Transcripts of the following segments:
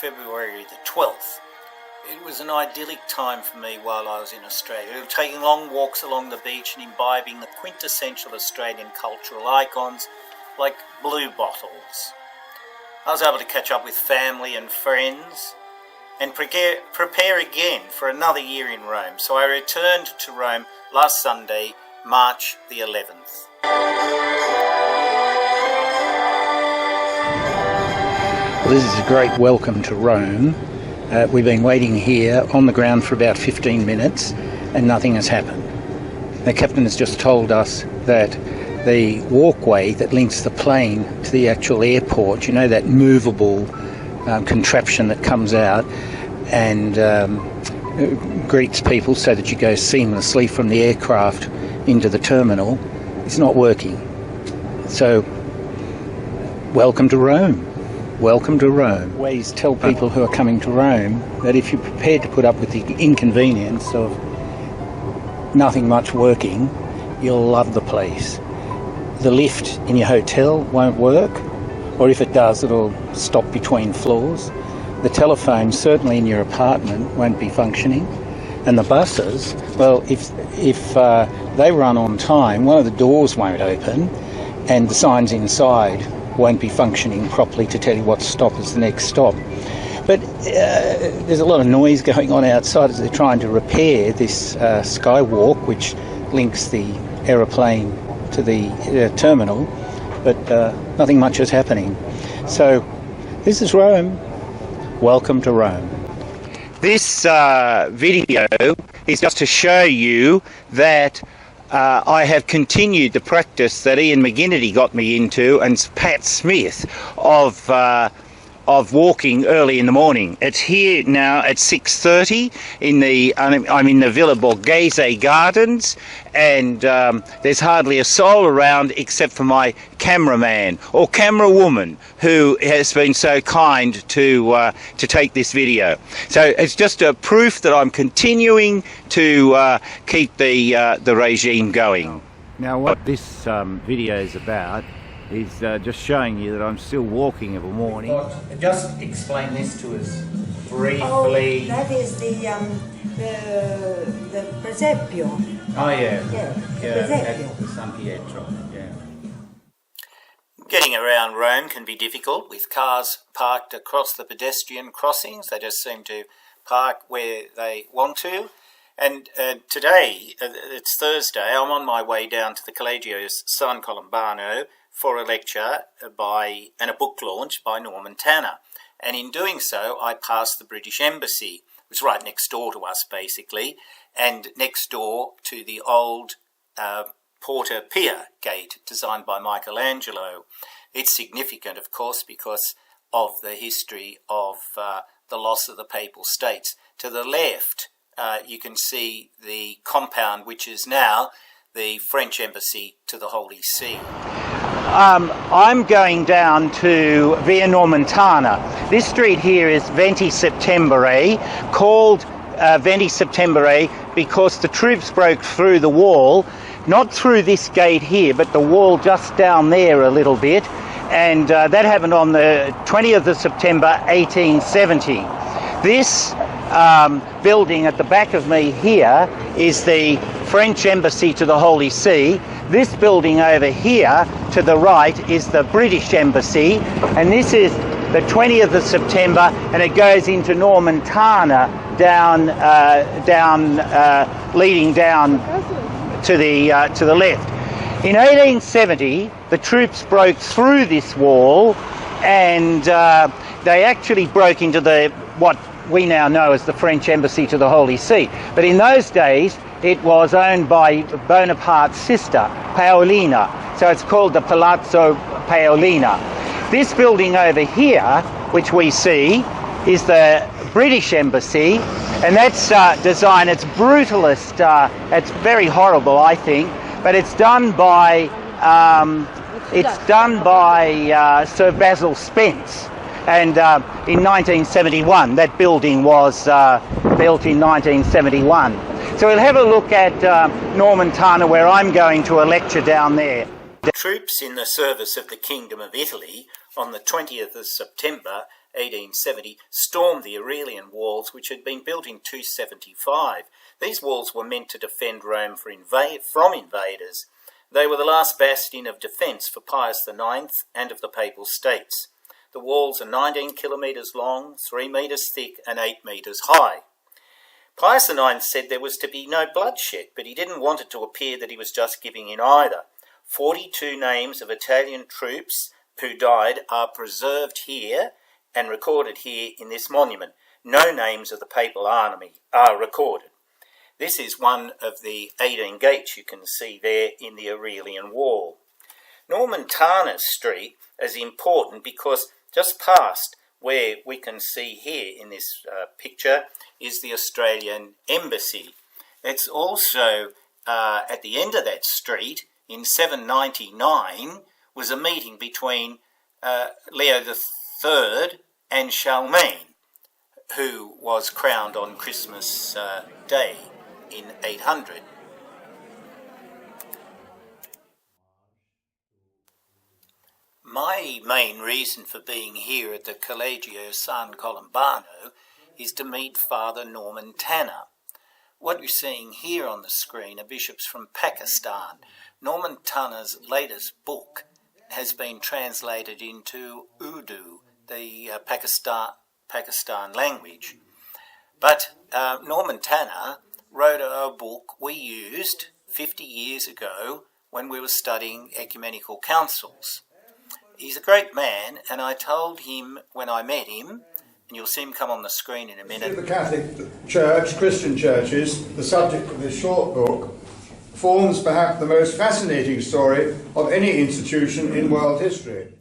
February the 12th. It was an idyllic time for me while I was in Australia, taking long walks along the beach and imbibing the quintessential Australian cultural icons like blue bottles. I was able to catch up with family and friends and prepare again for another year in Rome. So I returned to Rome last Sunday, March the 11th. Well, this is a great welcome to Rome. We've been waiting here on the ground for about 15 minutes and nothing has happened. The captain has just told us that the walkway that links the plane to the actual airport, you know, that movable contraption that comes out and greets people so that you go seamlessly from the aircraft into the terminal, is not working. So, welcome to Rome. Welcome to Rome. Always tell people who are coming to Rome that if you're prepared to put up with the inconvenience of nothing much working, you'll love the place. The lift in your hotel won't work, or if it does, it'll stop between floors. The telephone, certainly in your apartment, won't be functioning. And the buses, well, if they run on time, one of the doors won't open, and the signs inside won't be functioning properly to tell you what stop is the next stop. But there's a lot of noise going on outside as they're trying to repair this skywalk which links the aeroplane to the terminal, but nothing much is happening. So this is Rome. Welcome to Rome. This video is just to show you that I have continued the practice that Ian McGinnity got me into and Pat Smith of walking early in the morning. It's here now at 6:30 I'm in the Villa Borghese Gardens, and there's hardly a soul around except for my cameraman or camera woman who has been so kind to take this video. So it's just a proof that I'm continuing to keep the regime going. Now what this video is about is just showing you that I'm still walking of a morning. Just explain this to us briefly. Oh, that is the Presepio. Oh yeah, Presepio. at San Pietro. Yeah. Getting around Rome can be difficult with cars parked across the pedestrian crossings. They just seem to park where they want to. And today, it's Thursday, I'm on my way down to the Collegio San Colombano for a lecture and a book launch by Norman Tanner. And in doing so, I passed the British Embassy. It was right next door to us, basically, and next door to the old Porta Pia gate designed by Michelangelo. It's significant, of course, because of the history of the loss of the Papal States. To the left, you can see the compound, which is now the French Embassy to the Holy See. I'm going down to Via Nomentana. This street here is Venti Settembre, called Venti Settembre because the troops broke through the wall, not through this gate here, but the wall just down there a little bit, and that happened on the 20th of September 1870. This building at the back of me here is the French Embassy to the Holy See. This building over here to the right is the British Embassy, and this is the 20th of September, and it goes into Nomentana leading down to the left. In 1870, the troops broke through this wall, and they actually broke into what we now know as the French Embassy to the Holy See. But in those days, it was owned by Bonaparte's sister, Paolina. So it's called the Palazzo Paolina. This building over here, which we see, is the British Embassy, and that's design. It's brutalist. It's very horrible, I think, but it's done by Sir Basil Spence. And in 1971, that building was built in 1971. So we'll have a look at Nomentana, where I'm going to a lecture down there. Troops in the service of the Kingdom of Italy on the 20th of September 1870, stormed the Aurelian walls, which had been built in 275. These walls were meant to defend Rome from invaders. They were the last bastion of defence for Pius IX and of the Papal States. The walls are 19 kilometres long, 3 metres thick and 8 metres high. Pius IX said there was to be no bloodshed, but he didn't want it to appear that he was just giving in either. 42 names of Italian troops who died are preserved here and recorded here in this monument. No names of the Papal army are recorded. This is one of the 18 gates you can see there in the Aurelian Wall. Normantanus Street is important because just past where we can see here in this picture is the Australian Embassy. It's also at the end of that street in 799 was a meeting between Leo III and Charlemagne, who was crowned on Christmas Day in 800. My main reason for being here at the Collegio San Colombano is to meet Father Norman Tanner. What you're seeing here on the screen are bishops from Pakistan. Norman Tanner's latest book has been translated into Urdu, the Pakistan language. But Norman Tanner wrote a book we used 50 years ago when we were studying ecumenical councils. He's a great man, and I told him when I met him, and you'll see him come on the screen in a minute. The Catholic Church, Christian churches, the subject of this short book, forms perhaps the most fascinating story of any institution in world history.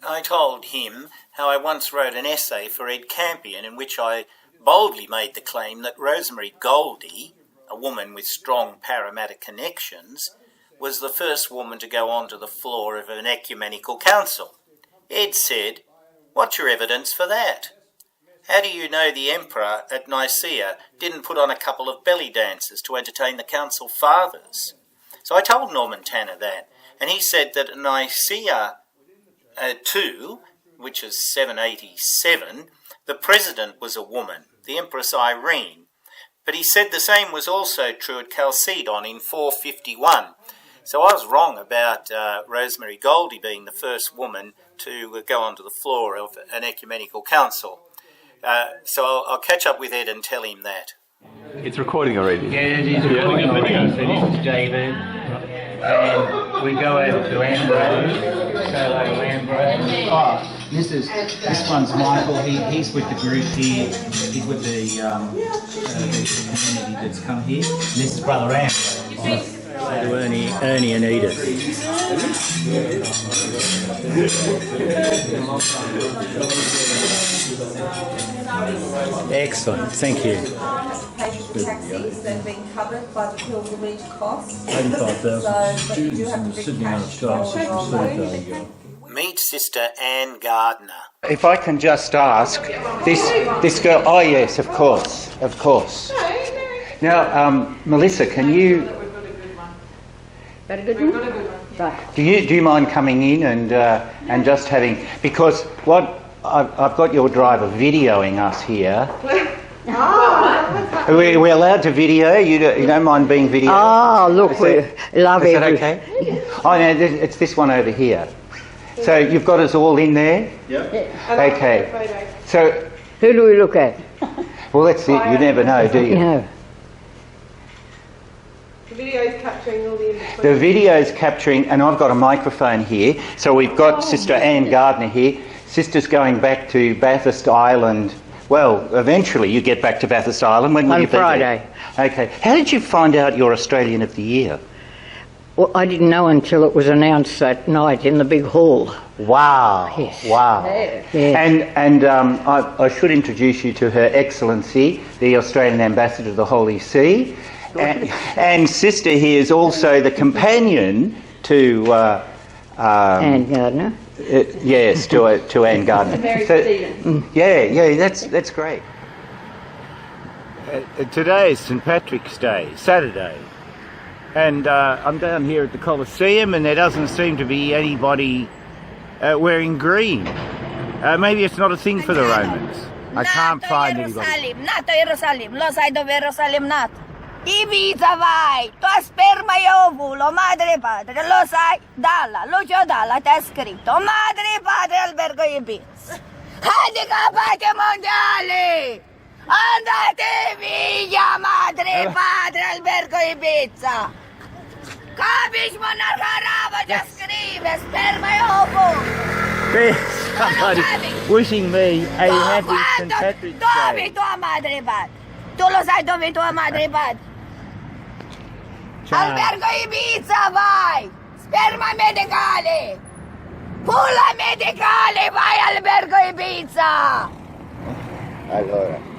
I told him how I once wrote an essay for Ed Campion in which I boldly made the claim that Rosemary Goldie, a woman with strong Parramatta connections, was the first woman to go onto the floor of an ecumenical council. Ed said, "What's your evidence for that? How do you know the emperor at Nicaea didn't put on a couple of belly dances to entertain the council fathers?" So I told Norman Tanner that, and he said that at Nicaea II, which is 787, the president was a woman, the Empress Irene. But he said the same was also true at Chalcedon in 451. So I was wrong about Rosemary Goldie being the first woman to go onto the floor of an ecumenical council. So I'll catch up with Ed and tell him that. It's recording already. Yeah, it is recording already. So this is David, and we go over to Ambrose. Say hello to Ambrose. Oh, this one's Michael. He's with the group here. He's with the community that's come here. And this is Brother Ambrose. To Ernie and Edith. Excellent, thank you. Taxis that have been covered by the pilgrimage costs. 85,000 students in the Sydney Archdiocese. Meet Sister Anne Gardner. If I can just ask, this girl, oh yes, of course. Now, Melissa, can you... Do you mind coming in and just having, because what I've got your driver videoing us here. Are we allowed to video? You don't mind being videoed? Oh, look, we love it. Is that okay? Oh no, it's this one over here. So you've got us all in there? Yeah. Okay. So Who do we look at? well, that's it. You never know, do you? No. The video's capturing all the in-between. The video's capturing, and I've got a microphone here. So we've got Sister Anne Gardner here. Sister's going back to Bathurst Island. Well, eventually you get back to Bathurst Island. When will you be there? On Friday. Okay. How did you find out you're Australian of the Year? Well, I didn't know until it was announced that night in the big hall. Wow. Yes. Wow. Yes. And I should introduce you to Her Excellency, the Australian Ambassador to the Holy See. And Sister here is also the companion to... Anne Gardner. Yes, to Anne Gardner. Yeah, that's great. Today is St Patrick's Day, Saturday, and I'm down here at the Colosseum, and there doesn't seem to be anybody wearing green. Maybe it's not a thing for the Romans. I can't find anybody. Not to Jerusalem. Lo sai dove Jerusalem nat? Ibiza vai. Tua sperma e ovulo, madre e padre. Lo sai? Dalla, Lucio Dalla ti ha scritto. Madre e padre albergo Ibiza. Handicapati mondiali! Andate via, madre e padre albergo Ibiza! Capisci, monarca arabo già scrive, sperma e ovulo! There's somebody wishing me a happy St. Patrick's Dove Day. tua madre e padre? Tu lo sai dove tua madre e padre? Ciao. Albergo Ibiza vai! Sperma medicale! Pulla medicale vai albergo Ibiza! Allora.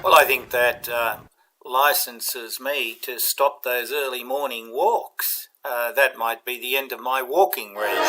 Well, I think that licenses me to stop those early morning walks. That might be the end of my walking regime.